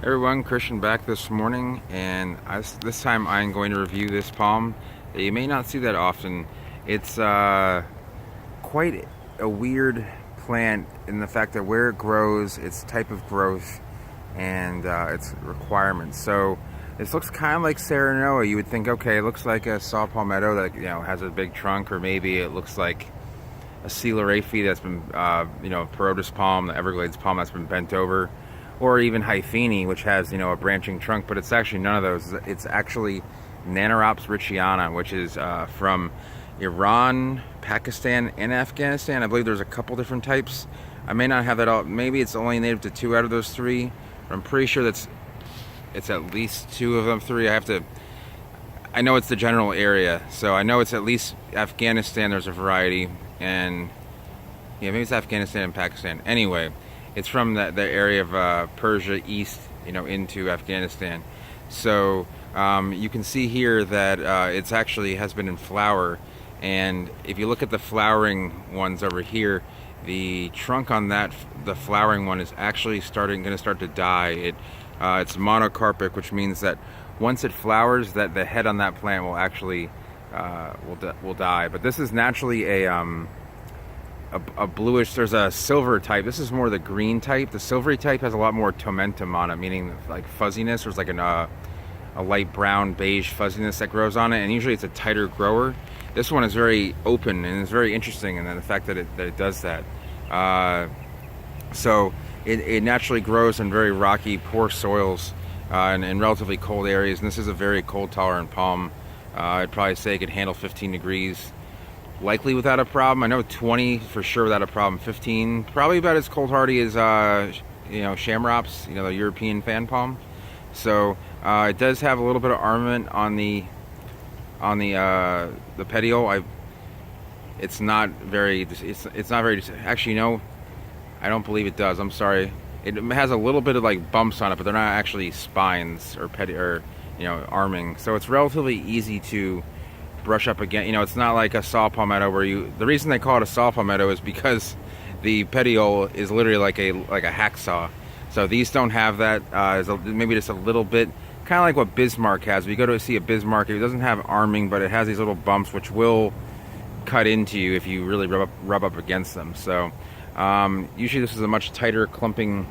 Everyone, Christian back this morning, and this time I'm going to review this palm that you may not see that often. It's quite a weird plant in the fact that where it grows, its type of growth, and its requirements. So this looks kind of like Serenoa. You would think, okay, it looks like a saw palmetto that has a big trunk, or maybe it looks like a Coeluraphe that's been, Perotis palm, the Everglades palm that's been bent over, or even Hyphene, which has, a branching trunk, but it's actually none of those. It's actually Nannorhops ritchiana, which is from Iran, Pakistan, and Afghanistan. I believe there's a couple different types. I may not have that all. Maybe it's only native to 2 out of those 3. But I'm pretty sure it's at least 2 of them 3. I know it's the general area, so I know it's at least Afghanistan. There's a variety, and yeah, maybe it's Afghanistan and Pakistan. Anyway, it's from the area of Persia east, into Afghanistan. So you can see here that it's actually has been in flower, and if you look at the flowering ones over here, the trunk on the flowering one is actually going to start to die. It's monocarpic, which means that once it flowers, that the head on that plant will actually will die. But this is naturally a bluish. There's a silver type. This is more the green type. The silvery type has a lot more tomentum on it, meaning like fuzziness. There's like a light brown beige fuzziness that grows on it, and usually it's a tighter grower. This one is very open and it's very interesting, and the fact that it does that. So it naturally grows in very rocky, poor soils and in relatively cold areas. And this is a very cold tolerant palm. I'd probably say it could handle 15 degrees. Likely without a problem. I know 20 for sure without a problem. 15 probably about as cold hardy as Shamrops, the European fan palm. So it does have a little bit of armament on the petiole. It's not very. Actually, no, I don't believe it does. I'm sorry. It has a little bit of like bumps on it, but they're not actually spines or arming. So it's relatively easy to brush up again. It's not like a saw palmetto the reason they call it a saw palmetto is because the petiole is literally like a hacksaw. So these don't have that. Maybe just a little bit, kind of like what Bismarck has. If you go to see a Bismarck, it doesn't have arming, but it has these little bumps which will cut into you if you really rub up against them. So usually this is a much tighter clumping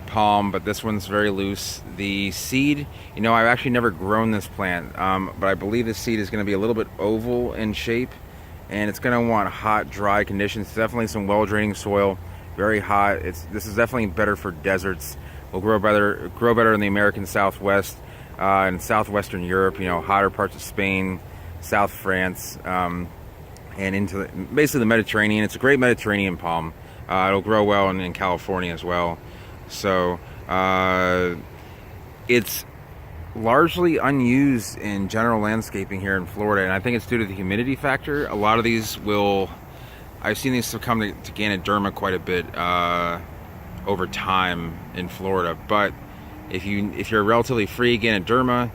palm, but this one's very loose. The seed, I've actually never grown this plant, but I believe the seed is going to be a little bit oval in shape, and it's going to want hot, dry conditions. Definitely some well-draining soil, very hot. This is definitely better for deserts. Will grow better in the American Southwest and southwestern Europe. Hotter parts of Spain, South France, and into basically the Mediterranean. It's a great Mediterranean palm. It'll grow well in California as well. So it's largely unused in general landscaping here in Florida, and I think it's due to the humidity factor. A lot of these I've seen these succumb to Ganoderma quite a bit over time in Florida. But if you're relatively free Ganoderma,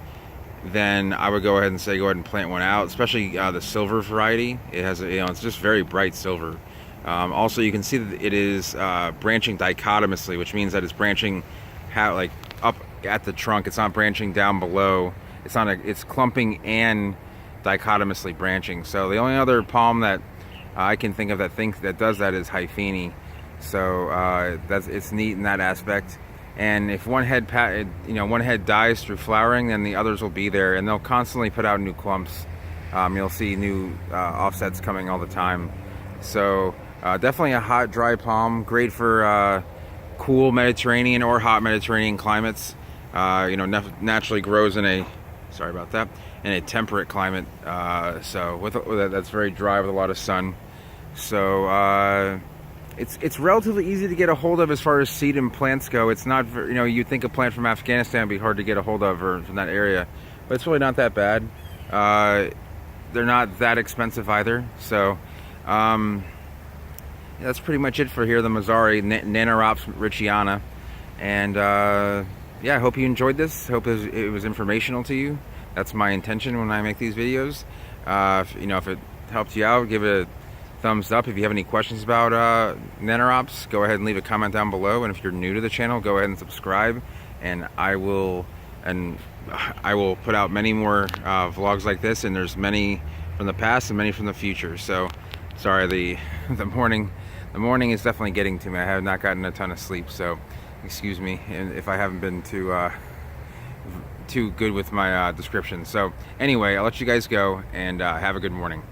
then I would go ahead and plant one out, especially the silver variety. It has it's just very bright silver. Also, you can see that it is branching dichotomously, which means that it's branching up at the trunk. It's not branching down below. It's clumping and dichotomously branching. So the only other palm that I can think of that does that is Hyphene. So it's neat in that aspect. And if one head dies through flowering, then the others will be there, and they'll constantly put out new clumps. You'll see new offsets coming all the time. So definitely a hot, dry palm, great for cool Mediterranean or hot Mediterranean climates. Naturally grows in a temperate climate. So that's very dry with a lot of sun. So it's relatively easy to get a hold of as far as seed and plants go. It's not, you'd think a plant from Afghanistan would be hard to get a hold of, or from that area, but it's really not that bad. They're not that expensive either. So that's pretty much it for here, the Mazari Nannorhops ritchiana. And I hope you enjoyed this. Hope it was informational to you. That's my intention when I make these videos. If it helped you out, give it a thumbs up. If you have any questions about Nannorhops, go ahead and leave a comment down below. And if you're new to the channel, go ahead and subscribe. and I will put out many more vlogs like this, and there's many from the past and many from the future. So sorry, the morning is definitely getting to me. I have not gotten a ton of sleep, so excuse me if I haven't been too good with my description. So anyway, I'll let you guys go, and have a good morning.